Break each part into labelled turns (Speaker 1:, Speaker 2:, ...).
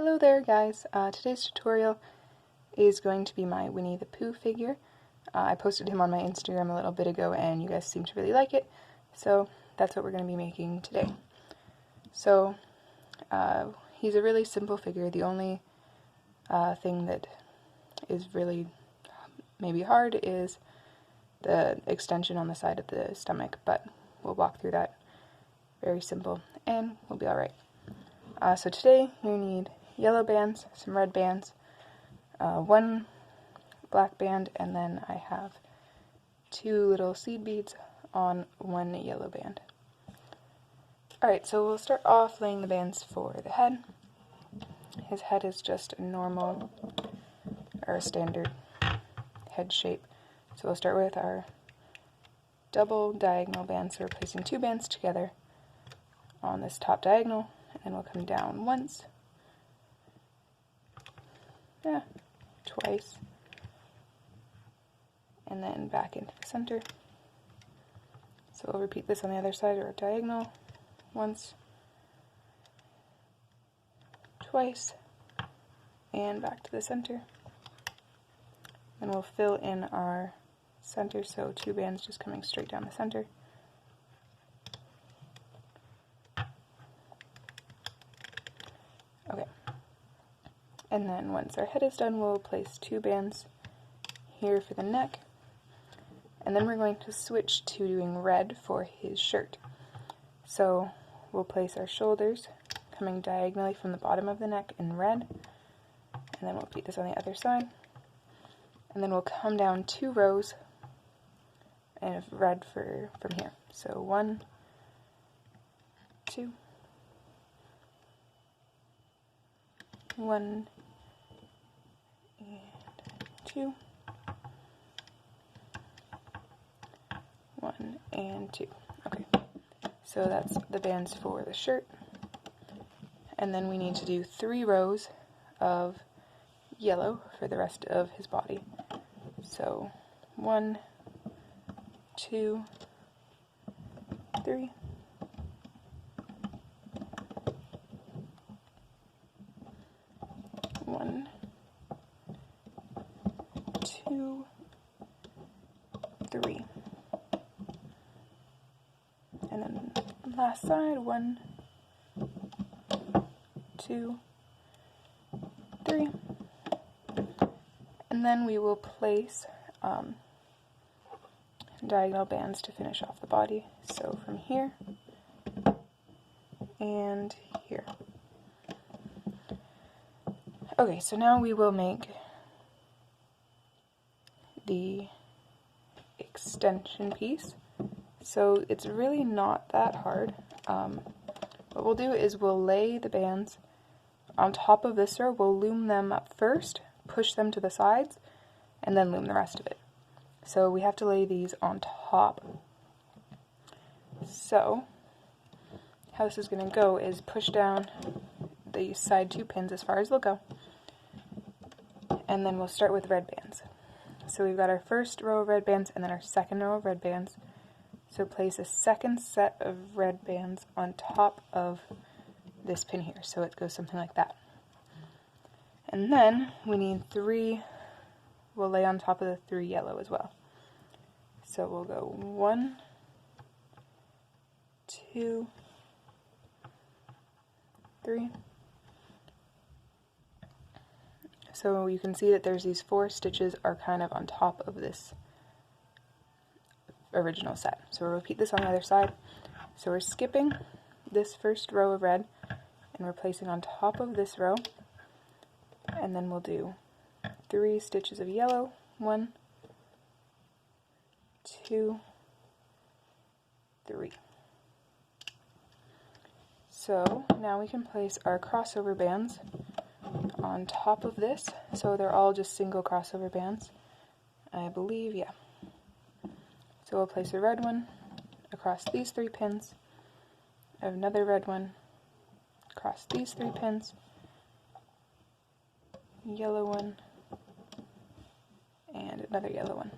Speaker 1: Hello there guys, today's tutorial is going to be my Winnie the Pooh figure. I posted him on my Instagram a little bit ago and you guys seem to really like it, so that's what we're going to be making today. So, he's a really simple figure. The only thing that is really maybe hard is the extension on the side of the stomach, but we'll walk through that. Very simple, and we'll be alright. So today you need yellow bands, some red bands, one black band, and then I have 2 little seed beads on 1 yellow band. Alright, so we'll start off laying the bands for the head. His head is just a normal, or a standard head shape. So we'll start with our double diagonal bands. So we're placing 2 bands together on this top diagonal, and then we'll come down once, twice, and then back into the center. So we'll repeat this on the other side, or diagonal, once, twice, and back to the center. Then we'll fill in our center, so 2 bands just coming straight down the center. Okay. And then once our head is done, we'll place 2 bands here for the neck. And then we're going to switch to doing red for his shirt. So we'll place our shoulders coming diagonally from the bottom of the neck in red. And then we'll repeat this on the other side. And then we'll come down 2 rows of red from here. So 1, 2, 1, and 2, 1, and 2. Okay, so that's the bands for the shirt. And then we need to do 3 rows of yellow for the rest of his body. So 1, 2, 3, 1, 2, 3, and then last side, 1, 2, 3, and then we will place diagonal bands to finish off the body. So from here and here. Okay, so now we will make the extension piece. So it's really not that hard. What we'll do is we'll lay the bands on top of this row. We'll loom them up first, push them to the sides, and then loom the rest of it. So we have to lay these on top. So how this is going to go is push down the side 2 pins as far as they'll go, and then we'll start with red bands. So we've got our first row of red bands and then our second row of red bands. So place a second set of red bands on top of this pin here. So it goes something like that. And then we need 3, we'll lay on top of the 3 yellow as well. So we'll go 1, 2, 3. So you can see that there's these 4 stitches are kind of on top of this original set. So we'll repeat this on the other side. So we're skipping this first row of red and we're placing on top of this row, and then we'll do 3 stitches of yellow, 1, 2, 3. So now we can place our crossover bands on top of this. So they're all just single crossover bands, I believe, yeah. So we'll place a red one across these 3 pins, another red one across these 3 pins, yellow one, and another yellow one.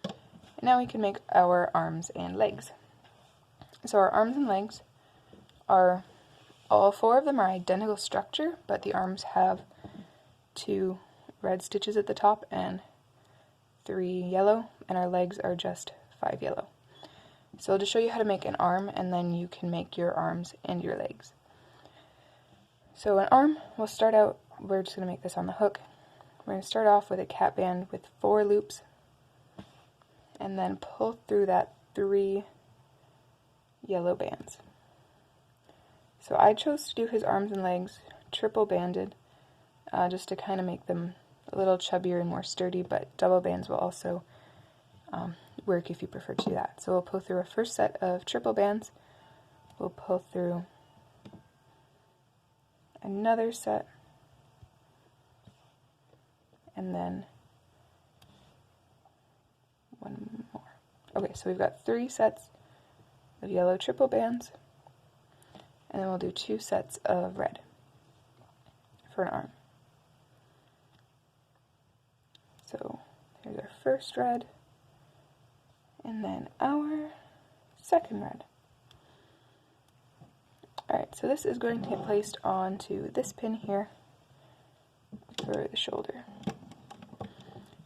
Speaker 1: And now we can make our arms and legs. So our arms and legs are All 4 of them are identical structure, but the arms have 2 red stitches at the top and 3 yellow, and our legs are just 5 yellow. So I'll just show you how to make an arm, and then you can make your arms and your legs. So an arm, we'll start out, we're just going to make this on the hook. We're going to start off with a cap band with 4 loops, and then pull through that 3 yellow bands. So I chose to do his arms and legs triple banded, just to kind of make them a little chubbier and more sturdy, but double bands will also work if you prefer to do that. So we'll pull through a first set of triple bands, we'll pull through another set, and then one more. Okay, so we've got 3 sets of yellow triple bands, and then we'll do 2 sets of red for an arm. So here's our first red, and then our second red. Alright, so this is going to get placed onto this pin here for the shoulder.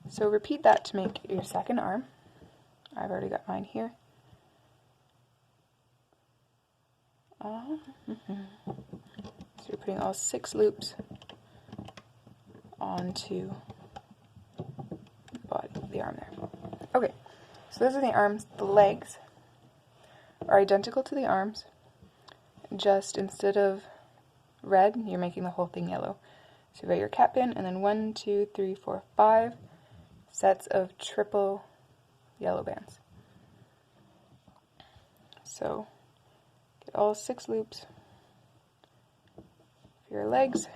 Speaker 1: So repeat that to make your second arm. I've already got mine here. So you're putting all 6 loops onto the body, the arm there. Okay, so those are the arms. The legs are identical to the arms, just instead of red, you're making the whole thing yellow. So you've got your cap band, and then 1, 2, 3, 4, 5 sets of triple yellow bands. So get all 6 loops for your legs,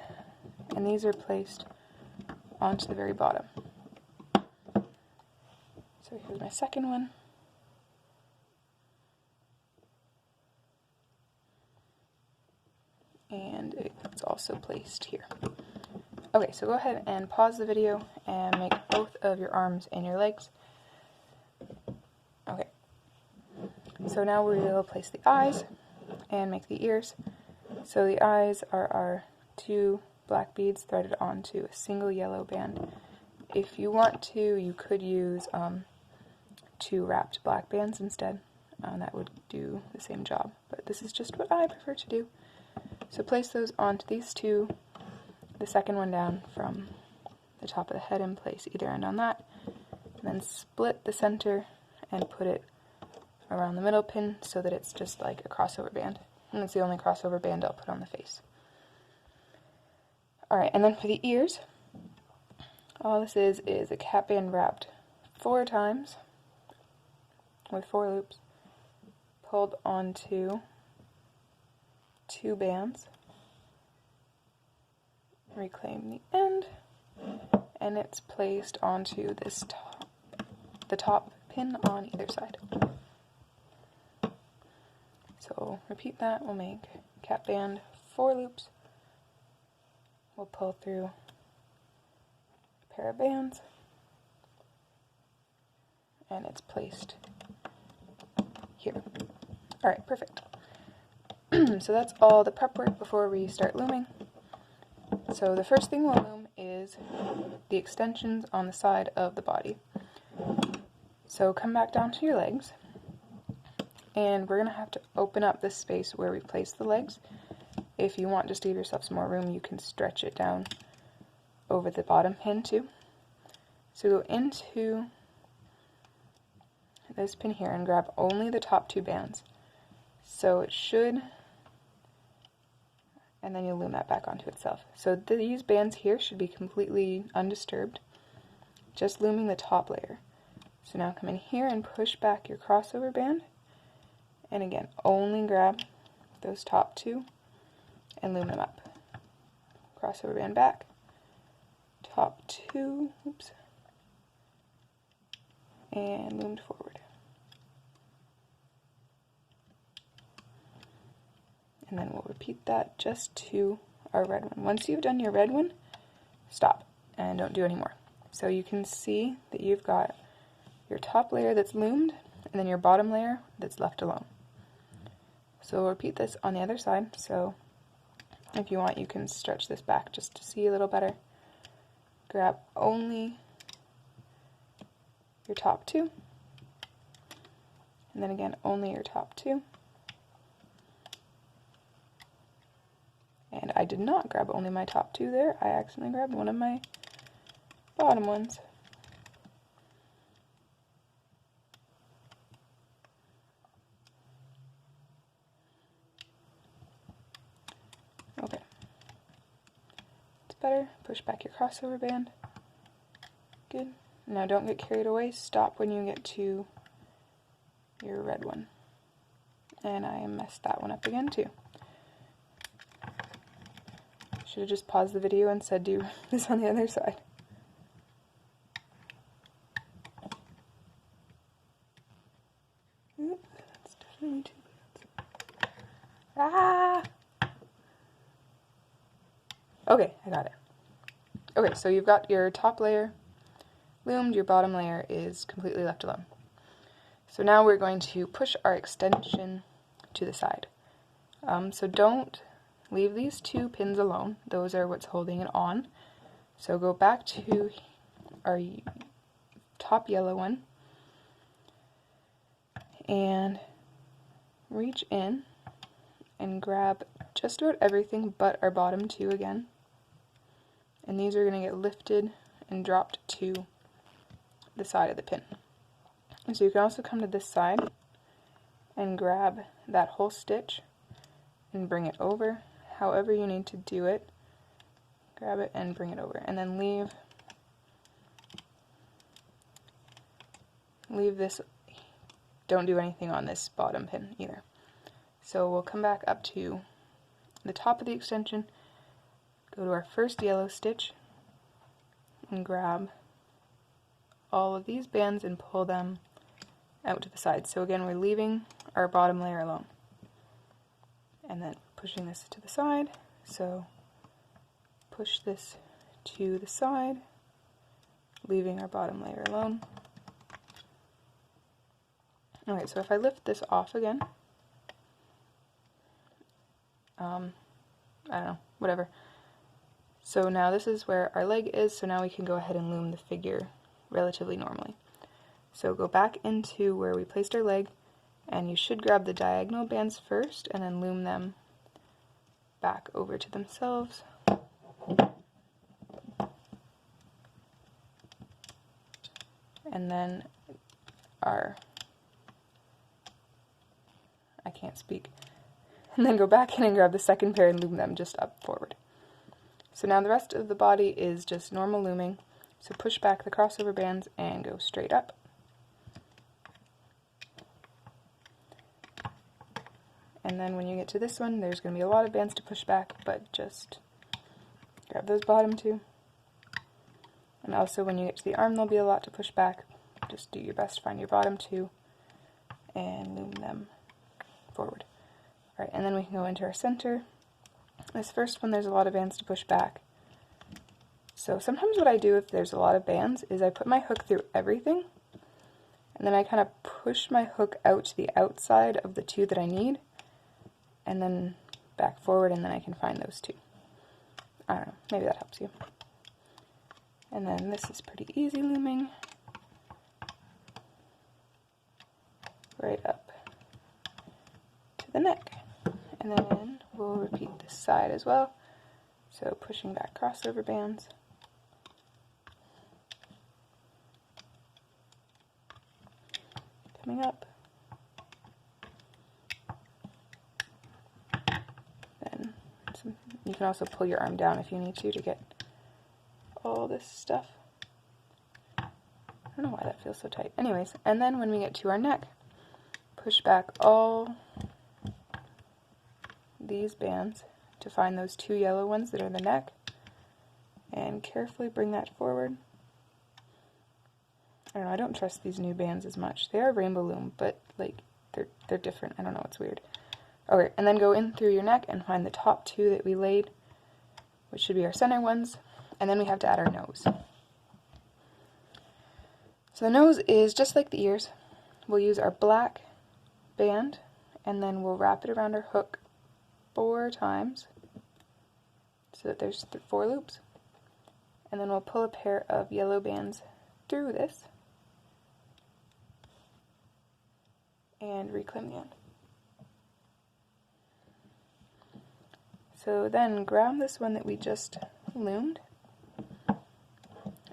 Speaker 1: and these are placed onto the very bottom. So here's my second one. And it's also placed here. Okay, so go ahead and pause the video and make both of your arms and your legs. Okay, so now we will place the eyes and make the ears. So the eyes are our 2 black beads threaded onto a single yellow band. If you want to, you could use 2 wrapped black bands instead. That would do the same job, but this is just what I prefer to do. So place those onto these 2, the second one down from the top of the head, and place either end on that, and then split the center and put it around the middle pin so that it's just like a crossover band. And it's the only crossover band I'll put on the face. Alright, and then for the ears, all this is a cap band wrapped 4 times with 4 loops, pulled onto 2 bands, reclaim the end, and it's placed onto this the top pin on either side. So repeat that. We'll make cap band 4 loops, we'll pull through a pair of bands, and it's placed here. Alright, perfect. So that's all the prep work before we start looming. So the first thing we'll loom is the extensions on the side of the body. So come back down to your legs, and we're going to have to open up this space where we place the legs. If you want just to give yourself some more room, you can stretch it down over the bottom pin too. So go into this pin here and grab only the top 2 bands. So it should, and then you loom that back onto itself. So these bands here should be completely undisturbed, just looming the top layer. So now come in here and push back your crossover band, and again, only grab those top 2 and loom them up. Crossover band back, top 2, oops, and loomed forward. And then we'll repeat that just to our red one. Once you've done your red one, stop and don't do any more. So you can see that you've got your top layer that's loomed and then your bottom layer that's left alone. So we'll repeat this on the other side. So If you want, you can stretch this back just to see a little better. Grab only your top two, and then again only your top two. And I did not grab only my top two there, I accidentally grabbed one of my bottom ones. Okay. It's better. Push back your crossover band. Good. Now don't get carried away. Stop when you get to your red one. And I messed that one up again too. Should have just paused the video and said do this on the other side. Oop, that's definitely two bands. Ah! Okay, I got it. Okay, so you've got your top layer loomed, your bottom layer is completely left alone. So now we're going to push our extension to the side. So don't leave these two pins alone. Those are what's holding it on. So go back to our top yellow one and reach in and grab just about everything but our bottom two again. And these are going to get lifted and dropped to the side of the pin. So you can also come to this side and grab that whole stitch and bring it over. However you need to do it, grab it and bring it over, and then leave this, don't do anything on this bottom pin either. So we'll come back up to the top of the extension, go to our first yellow stitch, and grab all of these bands and pull them out to the side. So again, we're leaving our bottom layer alone. And then pushing this to the side, so push this to the side, leaving our bottom layer alone. Okay, so if I lift this off again, I don't know, whatever. So now this is where our leg is, so now we can go ahead and loom the figure relatively normally. So go back into where we placed our leg, and you should grab the diagonal bands first and then loom them back over to themselves. And then I can't speak. And then go back in and grab the second pair and loom them just up forward. So now the rest of the body is just normal looming. So push back the crossover bands and go straight up. And then when you get to this one, there's going to be a lot of bands to push back, but just grab those bottom two. And also when you get to the arm, there'll be a lot to push back. Just do your best to find your bottom two and loom them forward. Alright, and then we can go into our center. This first one, there's a lot of bands to push back. So sometimes what I do if there's a lot of bands is I put my hook through everything, and then I kind of push my hook out to the outside of the two that I need, and then back forward, and then I can find those two. I don't know, maybe that helps you. And then this is pretty easy looming. Right up to the neck. And then we'll repeat this side as well. So pushing back crossover bands. Coming up. Then you can also pull your arm down if you need to get all this stuff. I don't know why that feels so tight. Anyways, and then when we get to our neck, push back all these bands to find those two yellow ones that are the neck, and carefully bring that forward. I don't know, I don't trust these new bands as much. They are rainbow loom, but like they're different. I don't know, it's weird. Okay, and then go in through your neck and find the top two that we laid, which should be our center ones, and then we have to add our nose. So the nose is just like the ears. We'll use our black band, and then we'll wrap it around our hook 4 times, so that there's 4 loops. And then we'll pull a pair of yellow bands through this and reclaim the end. So then grab this one that we just loomed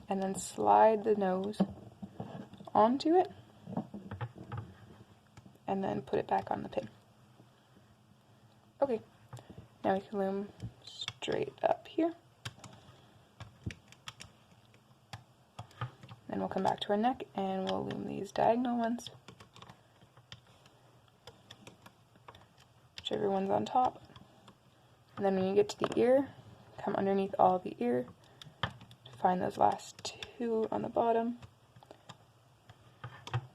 Speaker 1: and then slide the nose onto it and then put it back on the pin. Okay, now we can loom straight up here. Then we'll come back to our neck and we'll loom these diagonal ones, whichever one's on top. And then when you get to the ear, come underneath all the ear, find those last 2 on the bottom,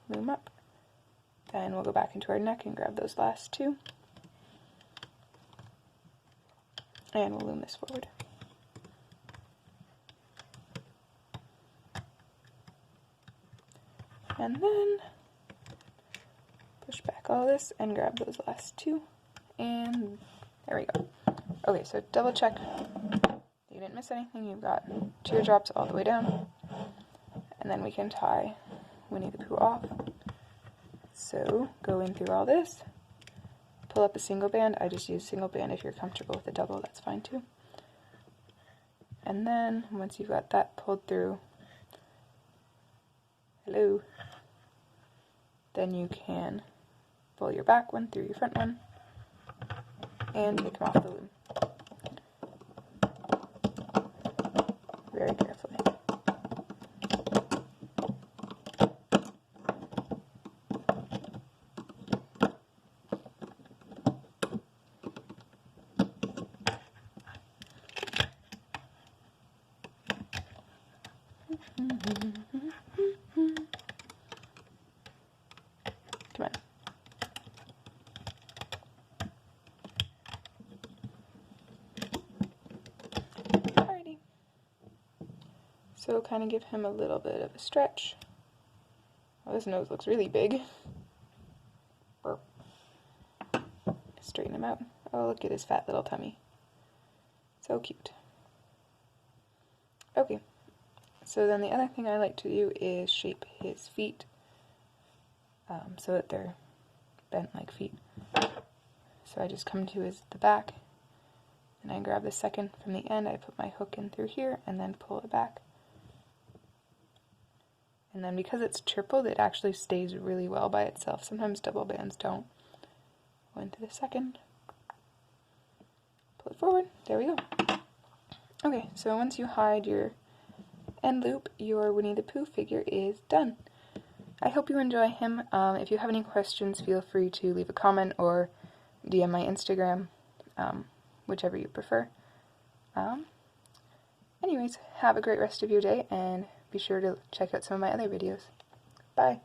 Speaker 1: loom up. Then we'll go back into our neck and grab those last 2. And we'll loom this forward. And then push back all this and grab those last 2. And there we go. Okay, so double check you didn't miss anything. You've got teardrops all the way down. And then we can tie Winnie the Pooh off. So go in through all this, pull up a single band. I just use single band. If you're comfortable with a double, that's fine too. And then once you've got that pulled through, then you can pull your back one through your front one and take them off the loom. Very carefully. Come on. Alrighty. So kind of give him a little bit of a stretch. Oh, his nose looks really big. Burp. Straighten him out. Oh, look at his fat little tummy. So cute. Okay. So then the other thing I like to do is shape his feet so that they're bent like feet. So I just come to the back and I grab the second from the end. I put my hook in through here and then pull it back. And then because it's tripled, it actually stays really well by itself. Sometimes double bands don't. Go into the second. Pull it forward. There we go. Okay, so once you hide your end loop, your Winnie the Pooh figure is done. I hope you enjoy him. If you have any questions, feel free to leave a comment or DM my Instagram, whichever you prefer. Anyways, have a great rest of your day, and be sure to check out some of my other videos. Bye!